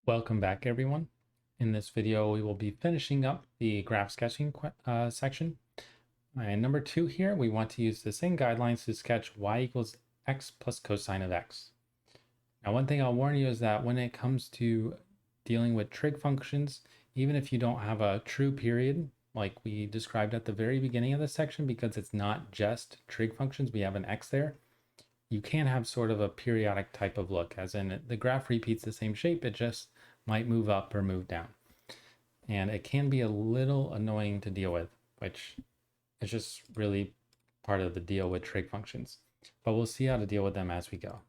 Welcome back, everyone. In this video, we will be finishing up the graph sketching section. And number 2 here, we want to use the same guidelines to sketch y equals x plus cosine of x. Now, one thing I'll warn you is that when it comes to dealing with trig functions, even if you don't have a true period, like we described at the very beginning of the section, because it's not just trig functions, we have an x there, you can have sort of a periodic type of look, as in the graph repeats the same shape, it just might move up or move down. And it can be a little annoying to deal with, which is just really part of the deal with trig functions. But we'll see how to deal with them as we go.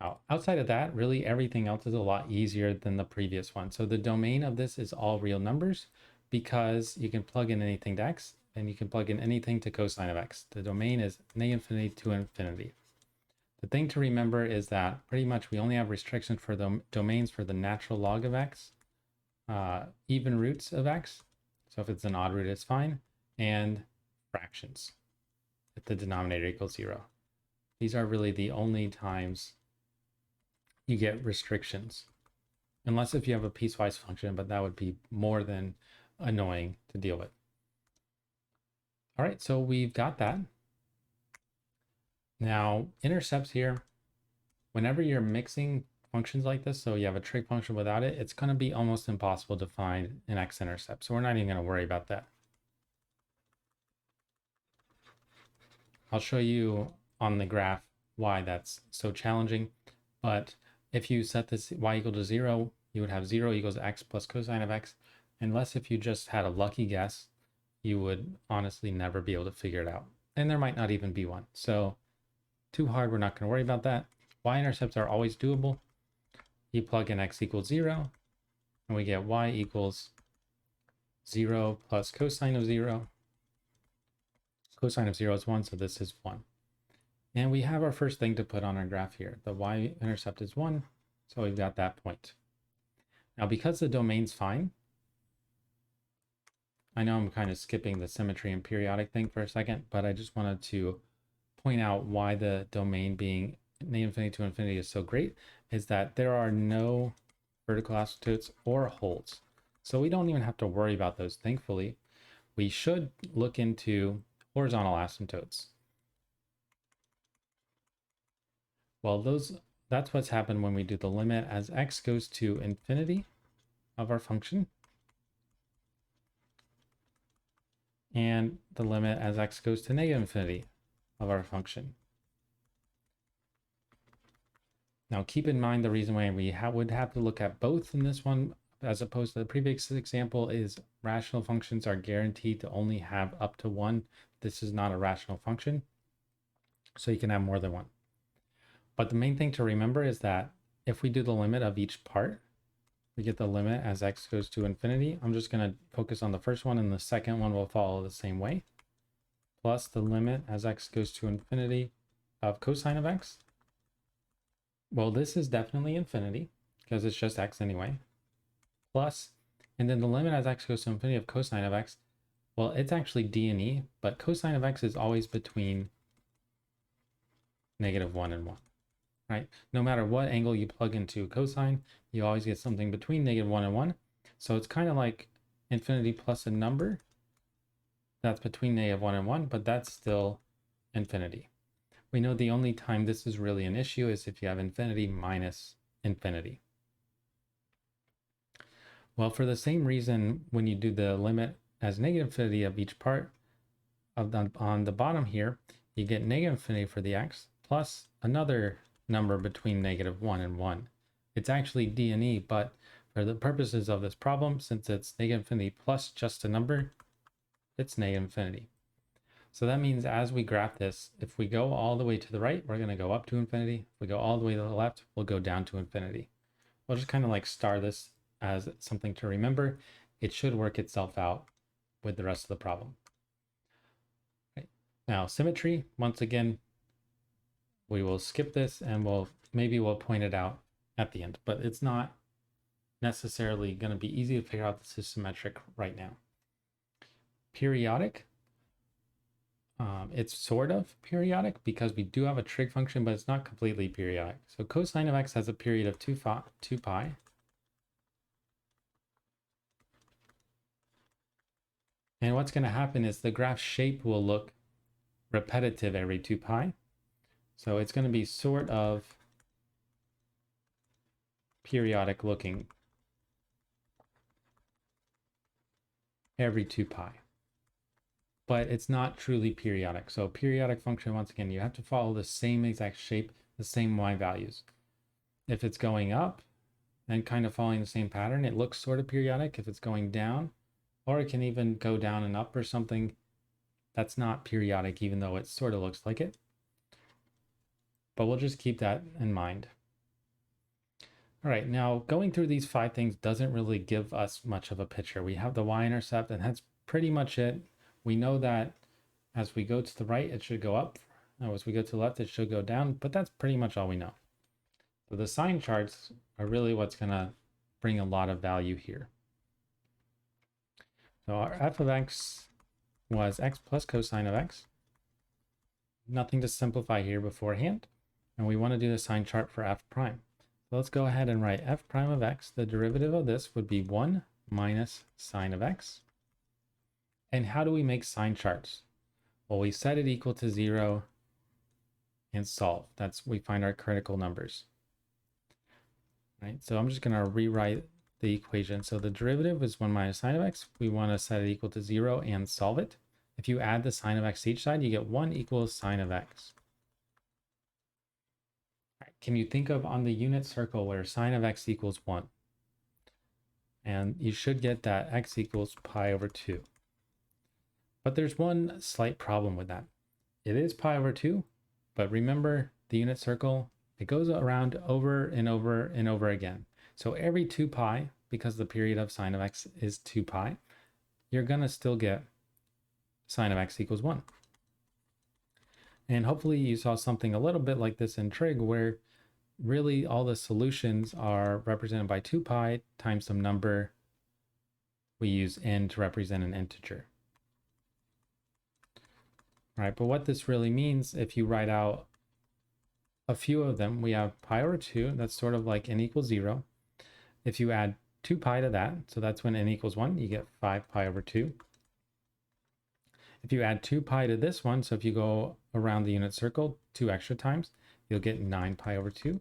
Now, outside of that, really everything else is a lot easier than the previous one. So the domain of this is all real numbers because you can plug in anything to x and you can plug in anything to cosine of x. The domain is -infinity to infinity. The thing to remember is that pretty much we only have restrictions for the domains for the natural log of x, even roots of x. So if it's an odd root, it's fine, and fractions if the denominator equals 0. These are really the only times you get restrictions, unless if you have a piecewise function, but that would be more than annoying to deal with. All right, so we've got that. Now, intercepts here, whenever you're mixing functions like this, so you have a trig function without it, it's going to be almost impossible to find an x-intercept. So we're not even going to worry about that. I'll show you on the graph why that's so challenging. But if you set this y equal to 0, you would have 0 equals x plus cosine of x. Unless if you just had a lucky guess, you would honestly never be able to figure it out. And there might not even be one. So too hard, we're not going to worry about that. Y-intercepts are always doable. You plug in x equals 0, and we get y equals 0 plus cosine of 0. Cosine of 0 is 1, so this is 1. And we have our first thing to put on our graph here. The y-intercept is 1, so we've got that point. Now, because the domain's fine, I know I'm kind of skipping the symmetry and periodic thing for a second, but I just wanted to point out why the domain being -infinity to infinity is so great, is that there are no vertical asymptotes or holds. So we don't even have to worry about those, thankfully. We should look into horizontal asymptotes. Well, that's what's happened when we do the limit as x goes to infinity of our function, and the limit as x goes to -infinity of our function. Now, keep in mind the reason why we would have to look at both in this one, as opposed to the previous example, is rational functions are guaranteed to only have up to 1. This is not a rational function, so you can have more than one. But the main thing to remember is that if we do the limit of each part, we get the limit as x goes to infinity. I'm just going to focus on the first one, and the second one will follow the same way. Plus the limit as x goes to infinity of cosine of x. Well, this is definitely infinity because it's just x anyway. Plus, and then the limit as x goes to infinity of cosine of x. Well, it's actually d and e, but cosine of x is always between -1 and 1, right? No matter what angle you plug into cosine, you always get something between -1 and 1. So it's kind of like infinity plus a number that's between -1 and 1, but that's still infinity. We know the only time this is really an issue is if you have infinity minus infinity. Well, for the same reason, when you do the limit as -infinity of each part on the bottom here, you get -infinity for the x plus another number between -1 and 1. It's actually d and e, but for the purposes of this problem, since it's -infinity plus just a number, it's -infinity. So that means as we graph this, if we go all the way to the right, we're going to go up to infinity. If we go all the way to the left, we'll go down to infinity. We'll just kind of like star this as something to remember. It should work itself out with the rest of the problem. Right. Now, symmetry, once again, we will skip this and maybe we'll point it out at the end, but it's not necessarily going to be easy to figure out this is symmetric right now. Periodic. It's sort of periodic because we do have a trig function, but it's not completely periodic. So cosine of x has a period of 2 pi. And what's going to happen is the graph shape will look repetitive every 2 pi. So it's going to be sort of periodic looking every 2 pi. But it's not truly periodic. So periodic function, once again, you have to follow the same exact shape, the same y values. If it's going up and kind of following the same pattern, it looks sort of periodic. If it's going down, or it can even go down and up or something, that's not periodic, even though it sort of looks like it. But we'll just keep that in mind. All right, now going through these 5 things doesn't really give us much of a picture. We have the y-intercept, and that's pretty much it. We know that as we go to the right, it should go up. Now, as we go to the left, it should go down, but that's pretty much all we know. So the sine charts are really what's going to bring a lot of value here. So our f of x was x plus cosine of x. Nothing to simplify here beforehand. And we want to do the sine chart for f prime. So let's go ahead and write f prime of x. The derivative of this would be 1 minus sine of x. And how do we make sine charts? Well, we set it equal to 0 and solve. We find our critical numbers. Right? So I'm just going to rewrite the equation. So the derivative is 1 minus sine of x. We want to set it equal to 0 and solve it. If you add the sine of x to each side, you get 1 equals sine of x. Right, can you think of on the unit circle where sine of x equals 1? And you should get that x equals pi over 2. But there's one slight problem with that. It is pi over 2, but remember the unit circle, it goes around over and over and over again. So every 2 pi, because the period of sine of x is 2 pi, you're going to still get sine of x equals 1. And hopefully you saw something a little bit like this in trig, where really all the solutions are represented by 2 pi times some number. We use n to represent an integer. All right, but what this really means, if you write out a few of them, we have pi over 2, that's sort of like n equals 0. If you add 2 pi to that, so that's when n equals 1, you get 5 pi over 2. If you add 2 pi to this one, so if you go around the unit circle 2 extra times, you'll get 9 pi over 2.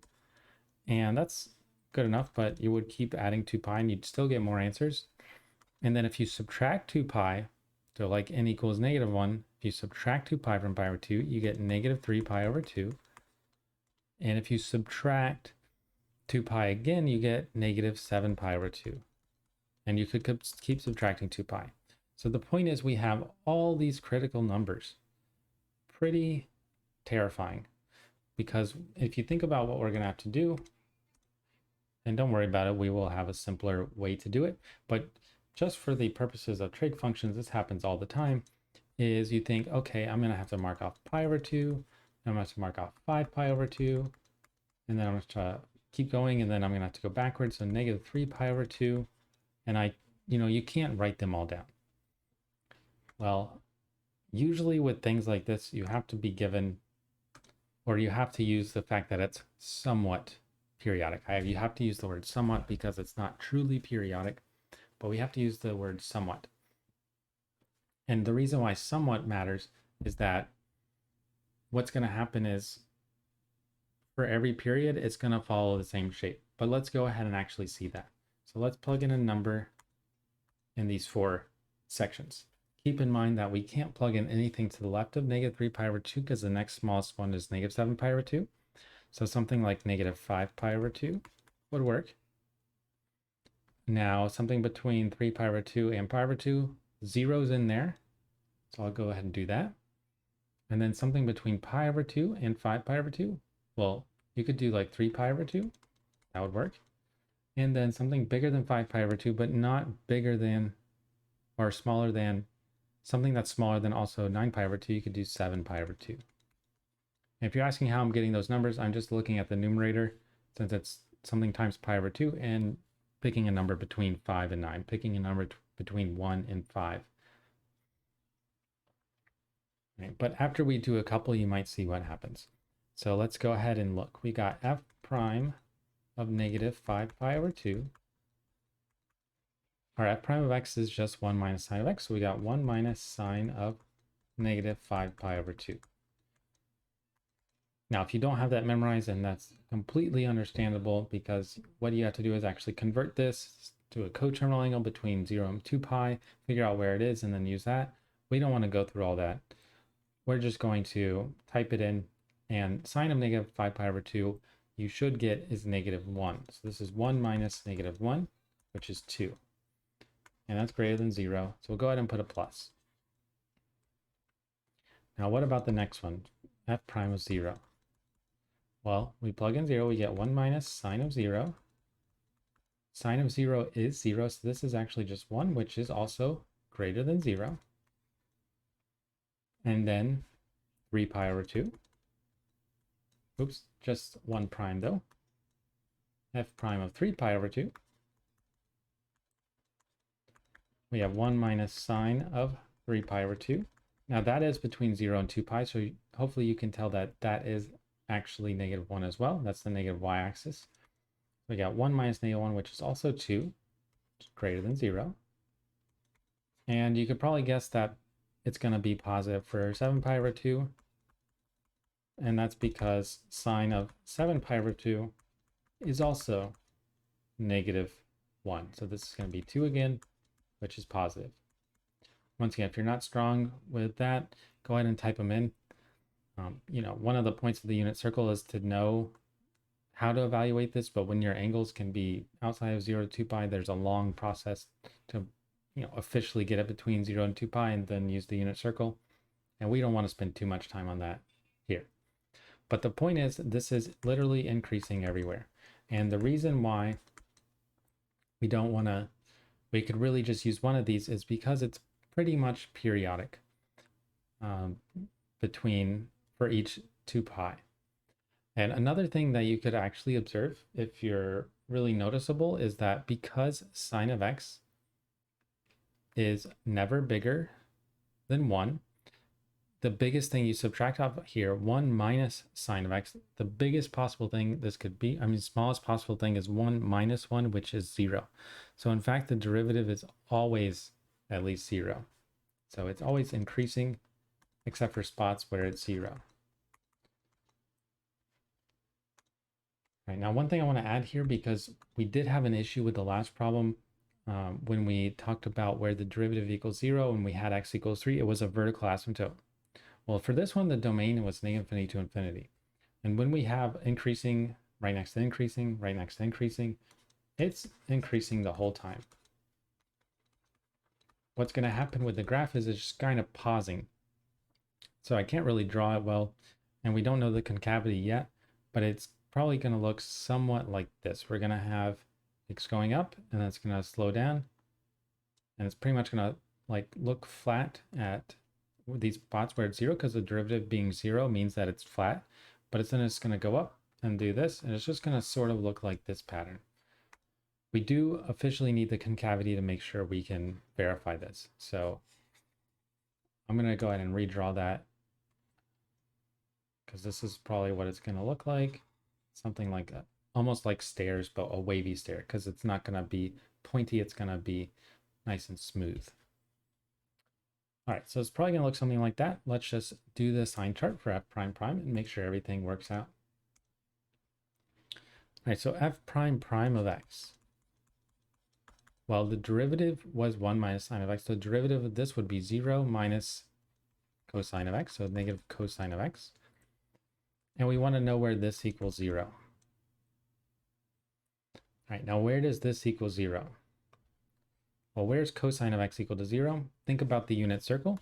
And that's good enough, but you would keep adding 2 pi and you'd still get more answers. And then if you subtract 2 pi, so like n equals negative 1, if you subtract 2 pi from pi over 2, you get negative 3 pi over 2. And if you subtract 2 pi again, you get negative 7 pi over 2. And you could keep subtracting 2 pi. So the point is we have all these critical numbers. Pretty terrifying. Because if you think about what we're going to have to do, and don't worry about it, we will have a simpler way to do it. But just for the purposes of trig functions, this happens all the time, is you think, okay, I'm going to have to mark off pi over 2, I'm going to have to mark off 5 pi over 2, and then I'm going to keep going, and then I'm going to have to go backwards, so negative 3 pi over 2, and you can't write them all down. Well, usually with things like this, you have to be given, or you have to use the fact that it's somewhat periodic. You have to use the word somewhat because it's not truly periodic, but we have to use the word somewhat. And the reason why somewhat matters is that what's going to happen is for every period, it's going to follow the same shape. But let's go ahead and actually see that. So let's plug in a number in these 4 sections. Keep in mind that we can't plug in anything to the left of negative 3 pi over 2 because the next smallest one is negative 7 pi over 2. So something like negative 5 pi over 2 would work. Now something between 3 pi over 2 and pi over 2, zero's in there. So I'll go ahead and do that. And then something between pi over 2 and 5 pi over 2. Well, you could do like 3 pi over 2. That would work. And then something bigger than 5 pi over 2, but not bigger than or smaller than something that's smaller than also 9 pi over 2. You could do 7 pi over 2. And if you're asking how I'm getting those numbers, I'm just looking at the numerator since it's something times pi over 2 and picking a number between 5 and 9, picking a number between 1 and 5. Right, but after we do a couple, you might see what happens. So let's go ahead and look. We got f prime of negative 5 pi over 2 our f prime of x is just 1 minus sine of x. So we got 1 minus sine of negative 5 pi over 2. Now, if you don't have that memorized, then that's completely understandable, because what you have to do is actually convert this to a coterminal angle between 0 and 2 pi, figure out where it is, and then use that. We don't want to go through all that. We're just going to type it in, and sine of negative 5 pi over 2 you should get is negative 1. So this is 1 minus negative 1, which is 2. And that's greater than 0. So we'll go ahead and put a plus. Now what about the next one? F prime of 0. Well, we plug in 0, we get 1 minus sine of 0. Sine of 0 is 0, so this is actually just 1, which is also greater than 0. And then 3 pi over 2. Oops, just 1 prime though. F prime of 3 pi over 2. We have 1 minus sine of 3 pi over 2. Now that is between 0 and 2 pi, so hopefully you can tell that that is actually negative 1 as well. That's the negative y-axis. We got 1 minus negative 1, which is also 2, which is greater than 0. And you could probably guess that it's going to be positive for 7 pi over 2. And that's because sine of 7 pi over 2 is also negative 1. So this is going to be 2 again, which is positive. Once again, if you're not strong with that, go ahead and type them in. One of the points of the unit circle is to know how to evaluate this, but when your angles can be outside of 0 to 2 pi, there's a long process to officially get it between 0 and 2 pi and then use the unit circle. And we don't want to spend too much time on that here. But the point is, this is literally increasing everywhere. And the reason why we don't want to, we could really just use one of these is because it's pretty much periodic for each 2 pi. And another thing that you could actually observe, if you're really noticeable, is that because sine of x is never bigger than 1, the biggest thing you subtract off here, 1 minus sine of x, the biggest possible thing this could be, smallest possible thing is 1 minus 1, which is 0. So in fact, the derivative is always at least 0. So it's always increasing, except for spots where it's 0. All right, now one thing I want to add here, because we did have an issue with the last problem when we talked about where the derivative equals 0 and we had x equals 3, it was a vertical asymptote. Well, for this one, the domain was negative infinity to infinity. And when we have increasing right next to increasing, right next to increasing, it's increasing the whole time. What's going to happen with the graph is it's just kind of pausing. So I can't really draw it well, and we don't know the concavity yet, but it's probably going to look somewhat like this. We're going to have x going up, and then it's going to slow down, and it's pretty much going to look flat at these spots where it's 0, because the derivative being 0 means that it's flat, but it's going to go up and do this, and it's just going to sort of look like this pattern. We do officially need the concavity to make sure we can verify this. So I'm going to go ahead and redraw that, because this is probably what it's going to look like. Something like that, almost like stairs, but a wavy stair, because it's not going to be pointy, it's going to be nice and smooth. All right, so it's probably going to look something like that. Let's just do the sine chart for f prime prime and make sure everything works out. All right, so f prime prime of x. Well, the derivative was 1 minus sine of x. So the derivative of this would be 0 minus cosine of x, so negative cosine of x. And we want to know where this equals 0. All right, now where does this equal 0? Well, where's cosine of x equal to 0? Think about the unit circle.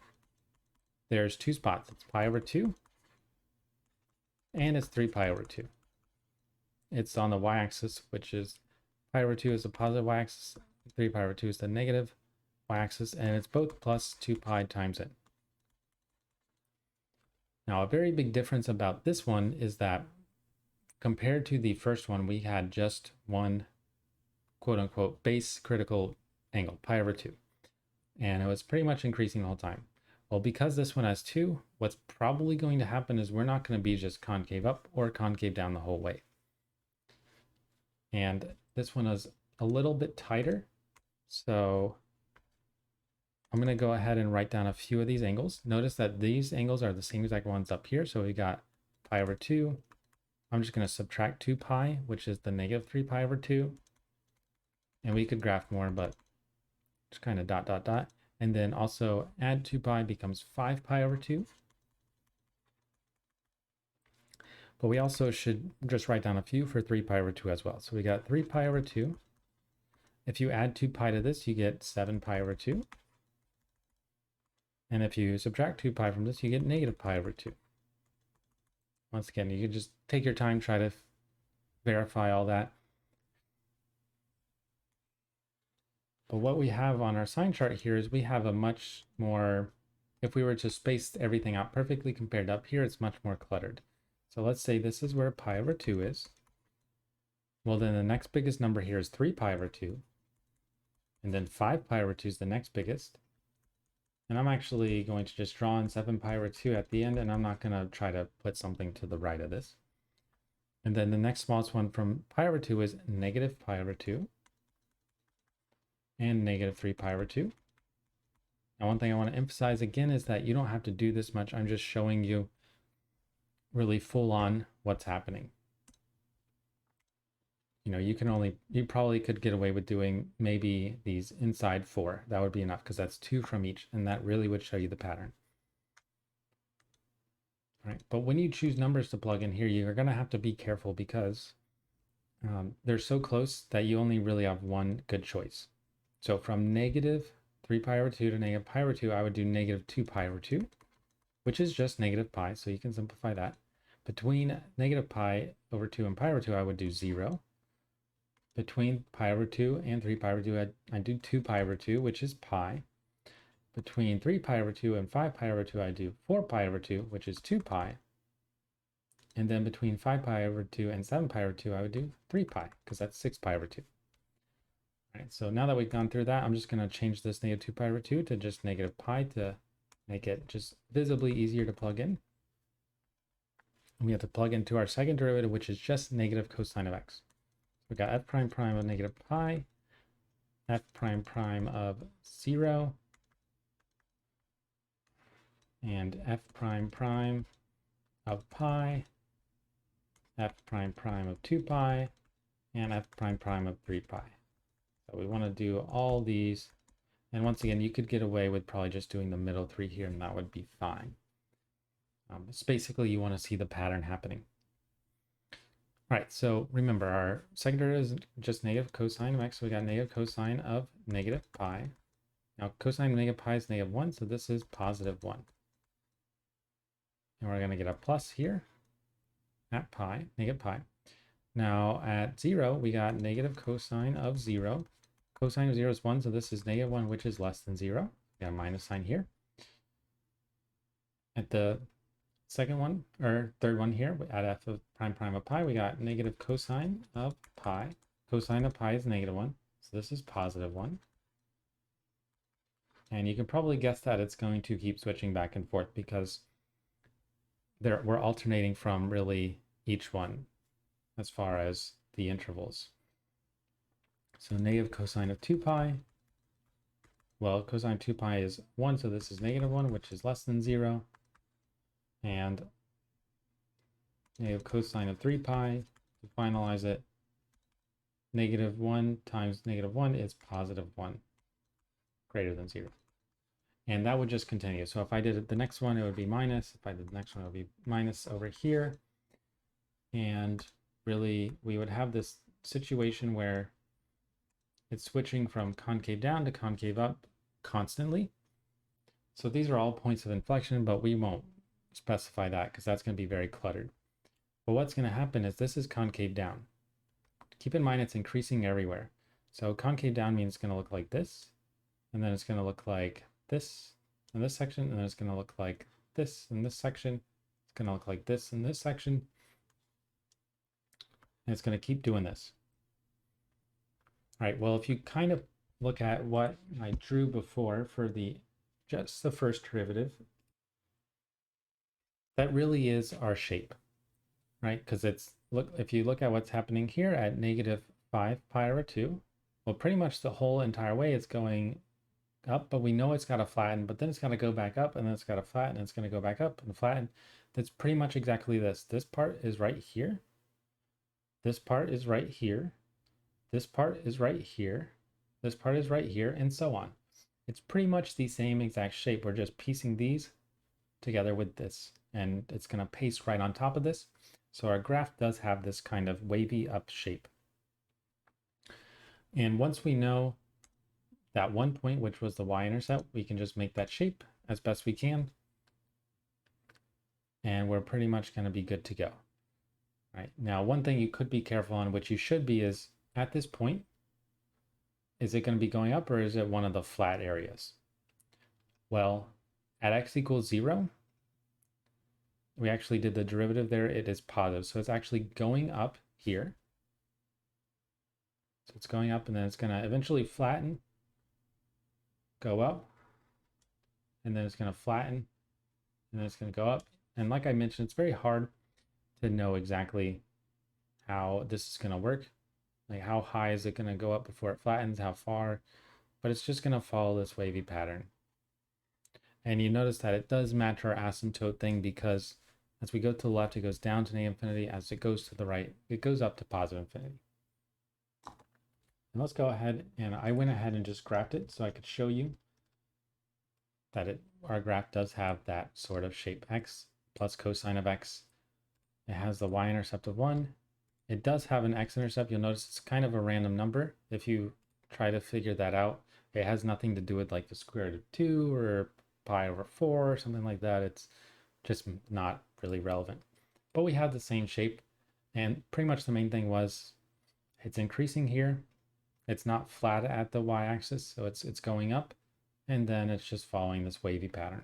There's 2 spots. It's pi over 2, and it's 3 pi over 2. It's on the y-axis, which is pi over 2 is the positive y-axis, 3 pi over 2 is the negative y-axis, and it's both plus 2 pi times it. Now, a very big difference about this one is that compared to the first one, we had just one quote-unquote base critical angle, pi over 2. And it was pretty much increasing the whole time. Well, because this one has 2, what's probably going to happen is we're not going to be just concave up or concave down the whole way. And this one is a little bit tighter. So I'm going to go ahead and write down a few of these angles. Notice that these angles are the same exact ones up here. So we got pi over 2. I'm just going to subtract 2 pi, which is the negative 3 pi over 2. And we could graph more, but just kind of dot, dot, dot. And then also add 2 pi becomes 5 pi over 2. But we also should just write down a few for 3 pi over 2 as well. So we got 3 pi over 2. If you add 2 pi to this, you get 7 pi over 2. And if you subtract 2 pi from this, you get negative pi over 2. Once again, you can just take your time, try to verify all that. But what we have on our sine chart here is we have a much more, if we were to space everything out perfectly compared to up here, it's much more cluttered. So let's say this is where pi over 2 is. Well, then the next biggest number here is 3 pi over 2. And then 5 pi over 2 is the next biggest. And I'm actually going to just draw in 7 pi over 2 at the end, and I'm not going to try to put something to the right of this. And then the next smallest one from pi over 2 is negative pi over 2 and negative 3 pi over 2. Now, one thing I want to emphasize again is that you don't have to do this much. I'm just showing you really full on what's happening. You know, you probably could get away with doing maybe these inside 4. That would be enough because that's 2 from each, and that really would show you the pattern. All right, but when you choose numbers to plug in here, you're going to have to be careful because they're so close that you only really have one good choice. So from negative 3 pi over 2 to negative pi over 2, I would do negative 2 pi over 2, which is just negative pi, so you can simplify that. Between negative pi over 2 and pi over 2, I would do 0. Between pi over 2 and 3 pi over 2, I do 2 pi over 2, which is pi. Between 3 pi over 2 and 5 pi over 2, I do 4 pi over 2, which is 2 pi. And then between 5 pi over 2 and 7 pi over 2, I would do 3 pi, because that's 6 pi over 2. All right, so now that we've gone through that, I'm just going to change this negative 2 pi over 2 to just negative pi to make it just visibly easier to plug in. And we have to plug into our second derivative, which is just negative cosine of x. We got f prime prime of negative pi, f prime prime of 0, and f prime prime of pi, f prime prime of 2 pi, and f prime prime of 3 pi. So we want to do all these. And once again, you could get away with probably just doing the middle 3 here, and that would be fine. It's basically you want to see the pattern happening. All right, so remember our second derivative is just negative cosine of x. So we got negative cosine of negative pi. Now cosine of negative pi is negative 1, so this is positive 1. And we're going to get a plus here at pi, negative pi. Now at 0, we got negative cosine of 0. Cosine of 0 is 1, so this is negative 1, which is less than 0. We got a minus sign here. At the second one, or third one here, at f of prime prime of pi, we got negative cosine of pi. Cosine of pi is negative 1, so this is positive 1. And you can probably guess that it's going to keep switching back and forth because we're alternating from really each one as far as the intervals. So negative cosine of 2 pi. Well, cosine of 2 pi is 1, so this is negative 1, which is less than 0. And negative cosine of 3 pi, to finalize it, negative 1 times negative 1 is positive 1, greater than 0. And that would just continue. So if I did the next one, it would be minus. If I did the next one, it would be minus over here. And really, we would have this situation where it's switching from concave down to concave up constantly. So these are all points of inflection, but we won't specify that because that's going to be very cluttered. But what's going to happen is this is concave down. Keep in mind it's increasing everywhere. So concave down means it's going to look like this, and then it's going to look like this in this section, and then it's going to look like this in this section. It's going to look like this in this section. And it's going to keep doing this. All right, well, if you kind of look at what I drew before for just the first derivative, that really is our shape, right? Because if you look at what's happening here at negative 5 pi over 2, Well, pretty much the whole entire way it's going up, but we know it's got to flatten, but then it's got to go back up, and then it's got to flatten, and it's going to go back up and flatten. That's pretty much exactly this. This part is right here. This part is right here. This part is right here. This part is right here, and so on. It's pretty much the same exact shape. We're just piecing these together with this, and it's going to paste right on top of this. So our graph does have this kind of wavy up shape. And once we know that one point, which was the y-intercept, we can just make that shape as best we can. And we're pretty much going to be good to go. All right. Now, one thing you could be careful on, which you should be, is at this point, is it going to be going up or is it one of the flat areas? Well, at x equals 0, we actually did the derivative there. It is positive. So it's actually going up here. So it's going up and then it's going to eventually flatten, go up, and then it's going to flatten, and then it's going to go up. And like I mentioned, it's very hard to know exactly how this is going to work. Like how high is it going to go up before it flattens, how far, but it's just going to follow this wavy pattern. And you notice that it does match our asymptote thing, because as we go to the left, it goes down to -infinity. As it goes to the right, it goes up to positive infinity. And let's go ahead, and I went ahead and just graphed it so I could show you that our graph does have that sort of shape, x plus cosine of x. It has the y-intercept of 1. It does have an x-intercept. You'll notice it's kind of a random number. If you try to figure that out, it has nothing to do with like the square root of 2 or pi over 4 or something like that. It's just not really relevant. But we have the same shape, and pretty much the main thing was it's increasing here. It's not flat at the y-axis, so it's going up, and then it's just following this wavy pattern.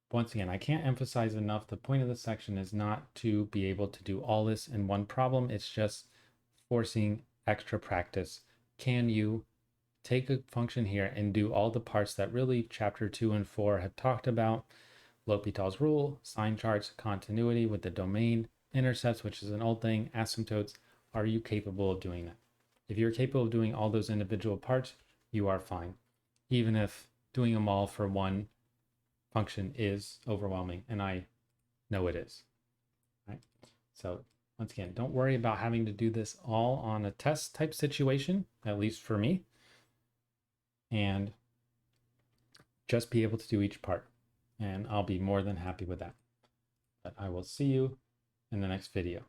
Once again, I can't emphasize enough, the point of this section is not to be able to do all this in one problem. It's just forcing extra practice. Can you take a function here and do all the parts that really chapter 2 and 4 have talked about? L'Hopital's rule, sine charts, continuity with the domain, intercepts, which is an old thing, asymptotes. Are you capable of doing that? If you're capable of doing all those individual parts, you are fine. Even if doing them all for one function is overwhelming, and I know it is. Right? So once again, don't worry about having to do this all on a test type situation, at least for me, and just be able to do each part. And I'll be more than happy with that. But I will see you in the next video.